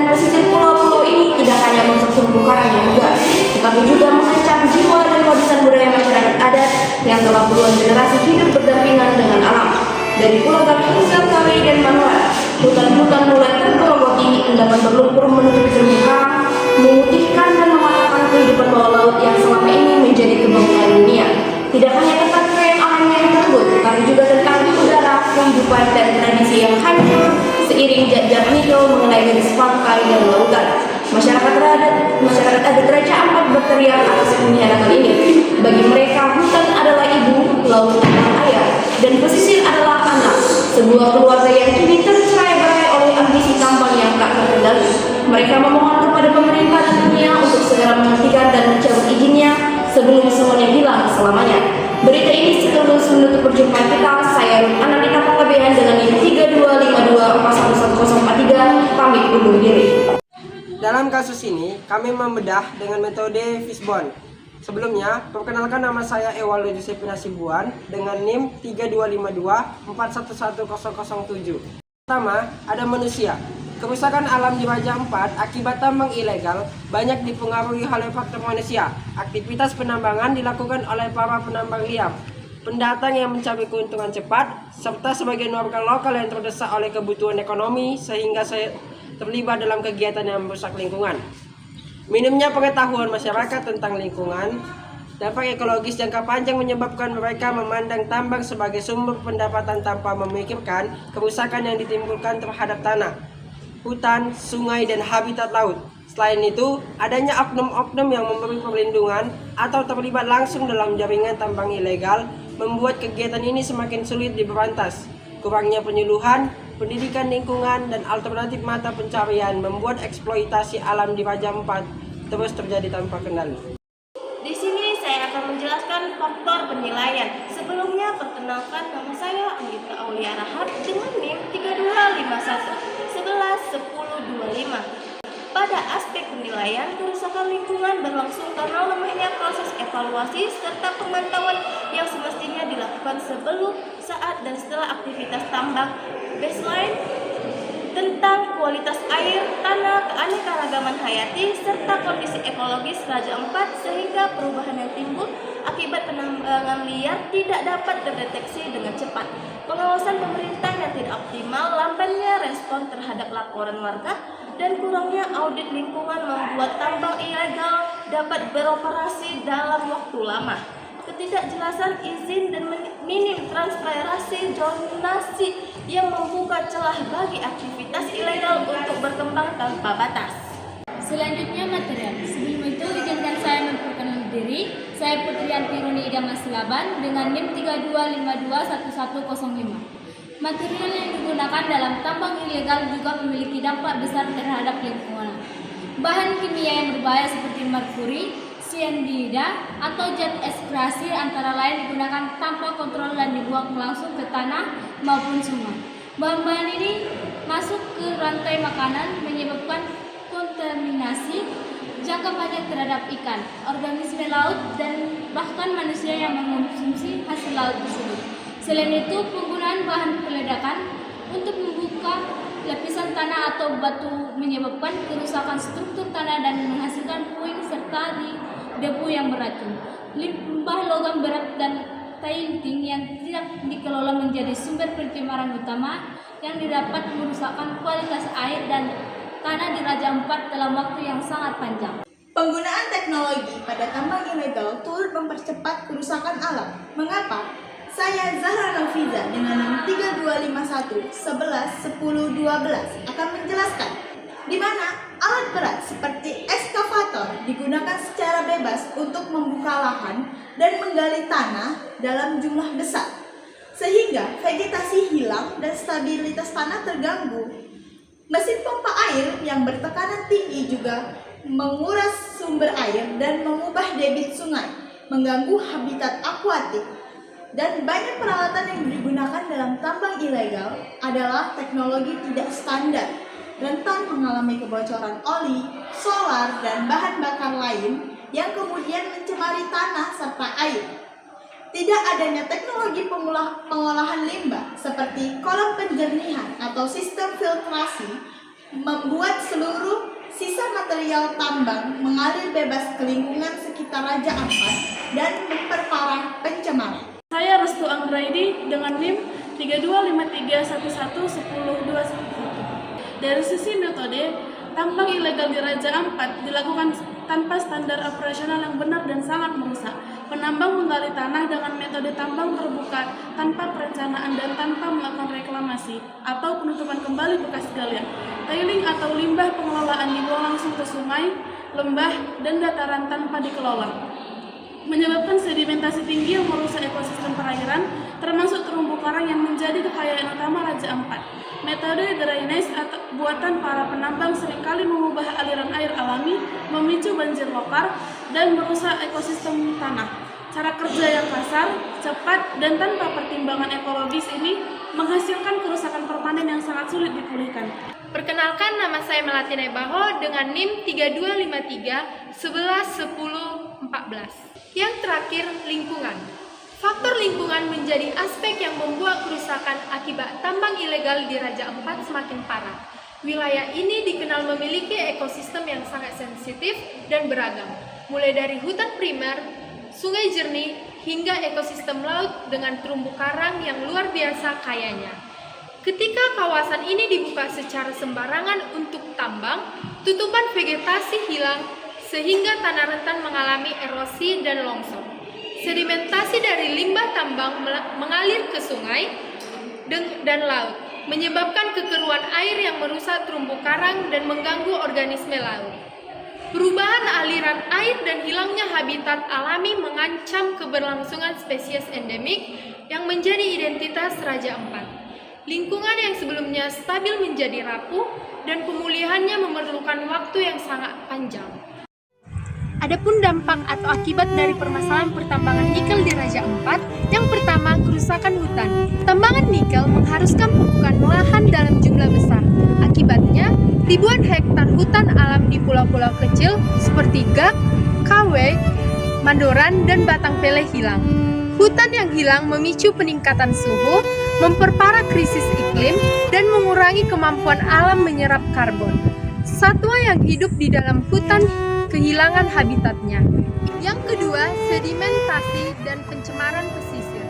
dan pesisir pulau-pulau ini tidak hanya merusak terumbu karang yang megah, tetapi juga mengancam jiwa dan warisan budaya masyarakat adat yang telah puluhan generasi hidup berdampingan dengan alam. Dari Pulau Gapi hingga Kawai dan Manora, hutan-hutan mulai tergerogoti, endapan berlumpur menutupi terumbu karang, memutihkan dan mematahkan kehidupan bawah laut yang selama ini menjadi kebanggaan dunia. Tidak hanya tentang kekayaan alamnya yang tersebut, tetapi juga tentang udara, kehidupan, dan tradisi yang hancur seiring jejak mito mengenai garis pantai dan lautan. Masyarakat adat Raja Ampat berteriak atas pengkhianatan ini. Bagi mereka, hutan adalah ibu, laut adalah ayah, dan pesisir adalah anak. Sebuah keluarga yang kini tercerai-berai oleh ambisi tambang yang tak terkendali. Mereka memohon kepada pemerintah dan dunia untuk segera menghentikan dan mencabut izinnya sebelum semuanya hilang selamanya. Berita ini sekaligus menutup perjumpaan kita. Saya Ruth Anandita Panggabean dengan NIM 3252411043 pamit undur diri. Dalam kasus ini, kami membedah dengan metode Fishbone. Sebelumnya, perkenalkan nama saya Ewaldo Josephine Hasibuan dengan NIM 3252411007. Pertama, ada manusia. Kerusakan alam di Raja Ampat akibat tambang ilegal banyak dipengaruhi oleh faktor manusia. Aktivitas penambangan dilakukan oleh para penambang liar, pendatang yang mencari keuntungan cepat, serta sebagian warga lokal yang terdesak oleh kebutuhan ekonomi sehingga terlibat dalam kegiatan yang merusak lingkungan. Minimnya pengetahuan masyarakat tentang lingkungan, dampak ekologis jangka panjang menyebabkan mereka memandang tambang sebagai sumber pendapatan tanpa memikirkan kerusakan yang ditimbulkan terhadap tanah, hutan, sungai, dan habitat laut. Selain itu, adanya oknum-oknum yang memberi perlindungan atau terlibat langsung dalam jaringan tambang ilegal membuat kegiatan ini semakin sulit diberantas. Kurangnya penyuluhan, pendidikan lingkungan, dan alternatif mata pencarian membuat eksploitasi alam di Raja Ampat terus terjadi tanpa kendali. Di sini saya akan menjelaskan faktor penilaian. Sebelumnya, perkenalkan nama saya Anggita Aulia Rahab dengan NIM 3251111025. Pada aspek penilaian, kerusakan lingkungan berlangsung karena lemahnya proses evaluasi serta pemantauan yang semestinya dilakukan sebelum, saat, dan setelah aktivitas tambang. Baseline tentang kualitas air, tanah, keanekaragaman hayati, serta kondisi ekologis Raja Ampat sehingga perubahan yang timbul akibat penambangan liar tidak dapat terdeteksi dengan cepat. Pengawasan pemerintah yang tidak optimal, lambannya respon terhadap laporan warga, dan kurangnya audit lingkungan membuat tambang ilegal dapat beroperasi dalam waktu lama. Ketidakjelasan izin dan minim transparansi zonasi yang membuka celah bagi aktivitas ilegal untuk berkembang tanpa batas. Selanjutnya material. Sebelum itu izinkan saya memperkenalkan diri. Saya Putriyanti Roni Ida Masilaban dengan NIM 32521105. Material yang digunakan dalam tambang ilegal juga memiliki dampak besar terhadap lingkungan. Bahan kimia yang berbahaya seperti merkuri, sianida, atau zat ekskrasi antara lain digunakan tanpa kontrol dan dibuang langsung ke tanah maupun sungai. Bahan-bahan ini masuk ke rantai makanan menyebabkan kontaminasi jangka panjang terhadap ikan, organisme laut, dan bahkan manusia yang mengonsumsi hasil laut tersebut. Selain itu, penggunaan bahan peledakan untuk membuka lapisan tanah atau batu menyebabkan kerusakan struktur tanah dan menghasilkan puing serta debu yang beracun. Limbah logam berat dan tainting yang tidak dikelola menjadi sumber pencemaran utama yang didapat merusakkan kualitas air dan tanah di Raja Ampat dalam waktu yang sangat panjang. Penggunaan teknologi pada tambang ilegal turut mempercepat kerusakan alam. Mengapa? Saya Zahra Naufiza dengan NIM 3251111012 akan menjelaskan di mana alat berat seperti ekskavator digunakan secara bebas untuk membuka lahan dan menggali tanah dalam jumlah besar, sehingga vegetasi hilang dan stabilitas tanah terganggu. Mesin pompa air yang bertekanan tinggi juga menguras sumber air dan mengubah debit sungai, mengganggu habitat akuatik. Dan banyak peralatan yang digunakan dalam tambang ilegal adalah teknologi tidak standar, rentan mengalami kebocoran oli, solar, dan bahan bakar lain yang kemudian mencemari tanah serta air. Tidak adanya teknologi pengolahan limbah seperti kolam penjernihan atau sistem filtrasi membuat seluruh sisa material tambang mengalir bebas ke lingkungan sekitar Raja Ampat dan memperparah pencemaran. Saya Restu Anggraini dengan NIM 3253111021. Dari sisi metode, tambang ilegal di Raja Ampat dilakukan tanpa standar operasional yang benar dan sangat merusak. Penambang menggali tanah dengan metode tambang terbuka tanpa perencanaan dan tanpa melakukan reklamasi atau penutupan kembali bekas galian. Tiling atau limbah pengelolaan dibuang langsung ke sungai, lembah, dan dataran tanpa dikelola, menyebabkan sedimentasi tinggi yang merusak ekosistem perairan, termasuk terumbu karang yang menjadi kekayaan utama Raja Ampat. Metode drainase atau buatan para penambang seringkali mengubah aliran air alami, memicu banjir lokal, dan merusak ekosistem tanah. Cara kerja yang kasar, cepat, dan tanpa pertimbangan ekologis ini menghasilkan kerusakan permanen yang sangat sulit dipulihkan. Perkenalkan, nama saya Melati Nebaho dengan NIM 3253111014. Yang terakhir, lingkungan. Faktor lingkungan menjadi aspek yang membuat kerusakan akibat tambang ilegal di Raja Ampat semakin parah. Wilayah ini dikenal memiliki ekosistem yang sangat sensitif dan beragam, mulai dari hutan primer, sungai jernih, hingga ekosistem laut dengan terumbu karang yang luar biasa kayanya. Ketika kawasan ini dibuka secara sembarangan untuk tambang, tutupan vegetasi hilang sehingga tanah rentan mengalami erosi dan longsor. Sedimentasi dari limbah tambang mengalir ke sungai dan laut, menyebabkan kekeruan air yang merusak terumbu karang dan mengganggu organisme laut. Perubahan aliran air dan hilangnya habitat alami mengancam keberlangsungan spesies endemik yang menjadi identitas Raja Ampat. Lingkungan yang sebelumnya stabil menjadi rapuh dan pemulihannya memerlukan waktu yang sangat panjang. Adapun dampak atau akibat dari permasalahan pertambangan nikel di Raja Ampat, yang pertama, kerusakan hutan. Tambangan nikel mengharuskan pembukaan lahan dalam jumlah besar. Akibatnya, ribuan hektar hutan alam di pulau-pulau kecil seperti Gak, Kawe, Mandoran, dan Batang Pele hilang. Hutan yang hilang memicu peningkatan suhu, memperparah krisis iklim, dan mengurangi kemampuan alam menyerap karbon. Satwa yang hidup di dalam hutan kehilangan habitatnya. Yang kedua, sedimentasi dan pencemaran pesisir.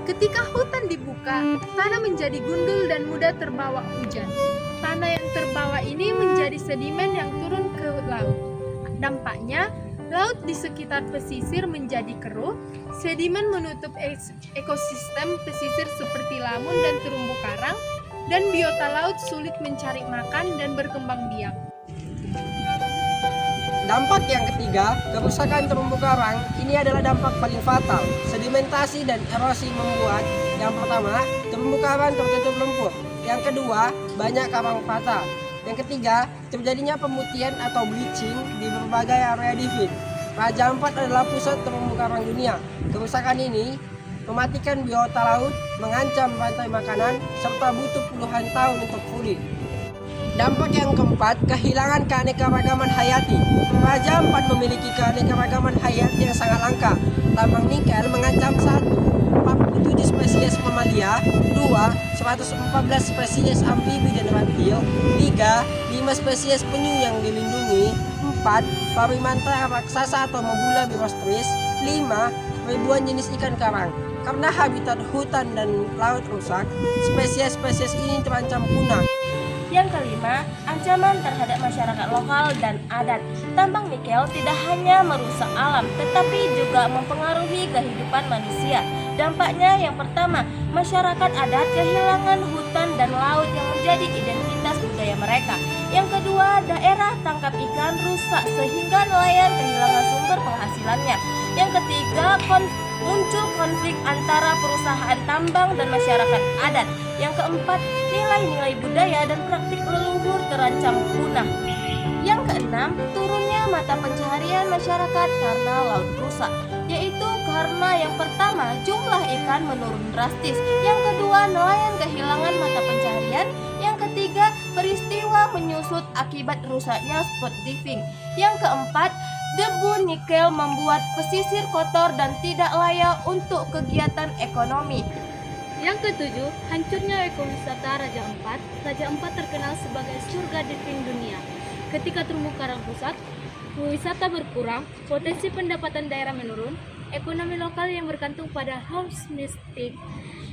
Ketika hutan dibuka, tanah menjadi gundul dan mudah terbawa hujan. Tanah yang terbawa ini menjadi sedimen yang turun ke laut. Dampaknya, laut di sekitar pesisir menjadi keruh, sedimen menutup ekosistem pesisir seperti lamun dan terumbu karang, dan biota laut sulit mencari makan dan berkembang biak. Dampak yang ketiga, kerusakan terumbu karang ini adalah dampak paling fatal. Sedimentasi dan erosi membuat, yang pertama, terumbu karang tertutup lumpur. Yang kedua, banyak karang patah. Yang ketiga, terjadinya pemutihan atau bleaching di berbagai area diving. Raja Ampat adalah pusat terumbu karang dunia. Kerusakan ini mematikan biota laut, mengancam rantai makanan, serta butuh puluhan tahun untuk pulih. Dampak yang keempat, kehilangan keanekaragaman hayati. Raja Ampat memiliki keanekaragaman hayati yang sangat langka. Tambang nikel mengancam 1. 47 spesies mamalia, 2. 114 spesies amfibi dan reptil, 3. 5 spesies penyu yang dilindungi, 4. Parimanta raksasa atau Mobula birostris, 5. Ribuan jenis ikan karang. Karena habitat hutan dan laut rusak, spesies-spesies ini terancam punah. Yang kelima, ancaman terhadap masyarakat lokal dan adat. Tambang nikel tidak hanya merusak alam, tetapi juga mempengaruhi kehidupan manusia. Dampaknya yang pertama, masyarakat adat kehilangan hutan dan laut yang menjadi identitas budaya mereka. Yang kedua, daerah tangkap ikan rusak sehingga nelayan kehilangan sumber penghasilannya. Yang ketiga, muncul konflik antara perusahaan tambang dan masyarakat adat. Yang keempat, nilai-nilai budaya dan praktik leluhur terancam punah. Yang keenam, turunnya mata pencaharian masyarakat karena laut rusak, yaitu karena yang pertama, jumlah ikan menurun drastis. Yang kedua, nelayan kehilangan mata pencaharian. Yang ketiga, peristiwa menyusut akibat rusaknya spot diving. Yang keempat, debu nikel membuat pesisir kotor dan tidak layak untuk kegiatan ekonomi. Yang ketujuh, hancurnya ekowisata Raja Ampat. Raja Ampat terkenal sebagai surga diving dunia. Ketika terumbu karang rusak, wisata berkurang, potensi pendapatan daerah menurun, ekonomi lokal yang bergantung pada house mistik.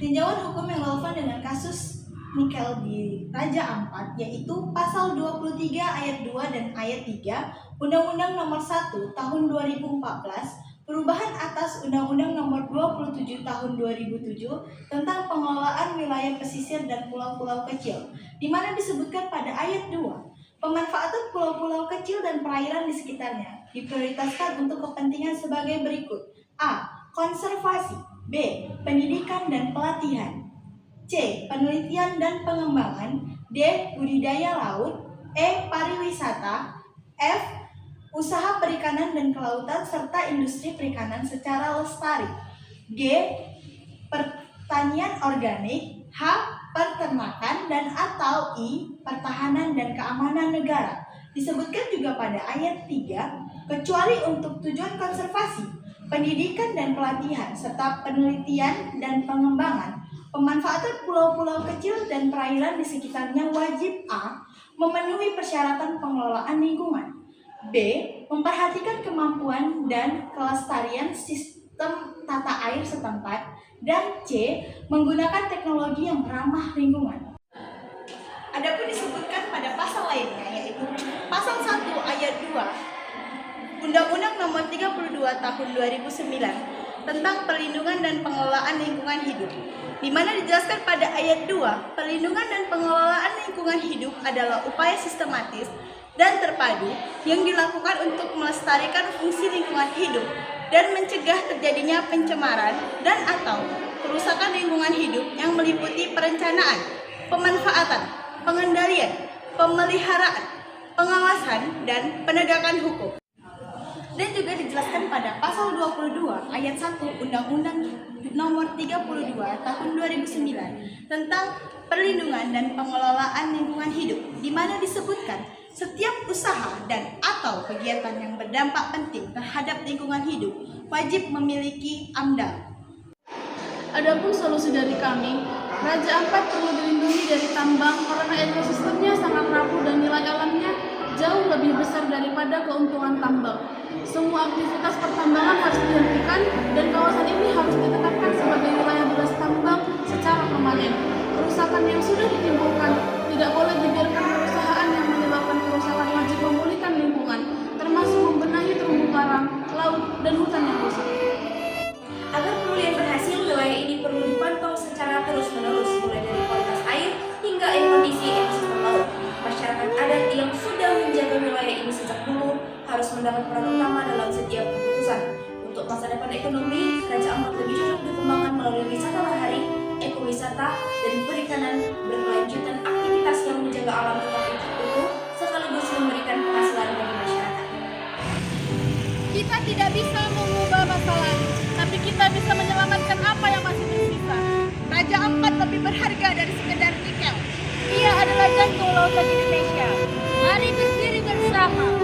Tinjauan hukum yang relevan dengan kasus nikel di Raja Ampat yaitu pasal 23 ayat 2 dan ayat 3 Undang-Undang Nomor 1 Tahun 2014 perubahan atas Undang-Undang Nomor 27 Tahun 2007 tentang pengelolaan wilayah pesisir dan pulau-pulau kecil, di mana disebutkan pada ayat 2, pemanfaatan pulau-pulau kecil dan perairan di sekitarnya diprioritaskan untuk kepentingan sebagai berikut: A. Konservasi, B. Pendidikan dan pelatihan, C. Penelitian dan pengembangan, D. Budidaya laut, E. Pariwisata, F. Usaha perikanan dan kelautan serta industri perikanan secara lestari, G. Pertanian organik, H. Peternakan, dan atau I. Pertahanan dan keamanan negara. Disebutkan juga pada ayat 3, kecuali untuk tujuan konservasi, pendidikan dan pelatihan, serta penelitian dan pengembangan, pemanfaatan pulau-pulau kecil dan perairan di sekitarnya wajib A. Memenuhi persyaratan pengelolaan lingkungan, B. Memperhatikan kemampuan dan kelestarian sistem tata air setempat, dan C. Menggunakan teknologi yang ramah lingkungan. Adapun disebutkan pada pasal lainnya yaitu pasal 1 ayat 2 Undang-Undang Nomor 32 Tahun 2009 tentang perlindungan dan pengelolaan lingkungan hidup, di mana dijelaskan pada ayat 2, perlindungan dan pengelolaan lingkungan hidup adalah upaya sistematis dan terpadu yang dilakukan untuk melestarikan fungsi lingkungan hidup dan mencegah terjadinya pencemaran dan atau kerusakan lingkungan hidup yang meliputi perencanaan, pemanfaatan, pengendalian, pemeliharaan, pengawasan, dan penegakan hukum. Dan juga dijelaskan pada pasal 22 ayat 1 Undang-Undang Nomor 32 Tahun 2009 tentang perlindungan dan pengelolaan lingkungan hidup, di mana disebutkan setiap usaha dan atau kegiatan yang berdampak penting terhadap lingkungan hidup wajib memiliki AMDAL. Adapun solusi dari kami, Raja Ampat perlu dilindungi dari tambang karena ekosistemnya sangat rapuh dan nilai alamnya jauh lebih besar daripada keuntungan tambang. Semua aktivitas pertambangan harus dihentikan dan kawasan ini harus ditetapkan sebagai wilayah bebas tambang secara permanen. Kerusakan yang sudah ditimbulkan tidak boleh dibiarkan perusahaan yang menyebabkan kerusakan wajib memulihkan lingkungan, termasuk membenahi terumbu karang, laut, dan hutan yang rusak. Agar pemulihan berhasil, wilayah ini perlu dipantau secara terus-menerus, mulai dari kualitas air hingga kondisi ekosistem laut. Masyarakat adat yang sudah menjaga wilayah ini sejak dulu harus mendapat peran utama dalam setiap keputusan. Untuk masa depan ekonomi, Raja Ampat lebih cocok dikembangkan melalui wisata bahari, ekowisata, dan perikanan berkelanjutan, aktivitas yang menjaga alam tetap utuh sekaligus memberikan penghasilan bagi masyarakat. Kita tidak bisa mengubah masa lalu, tapi kita bisa menyelamatkan apa yang masih tersisa. Raja Ampat lebih berharga dari sekedar nikel. Ia adalah jantung lautan Indonesia. Mari berdiri bersama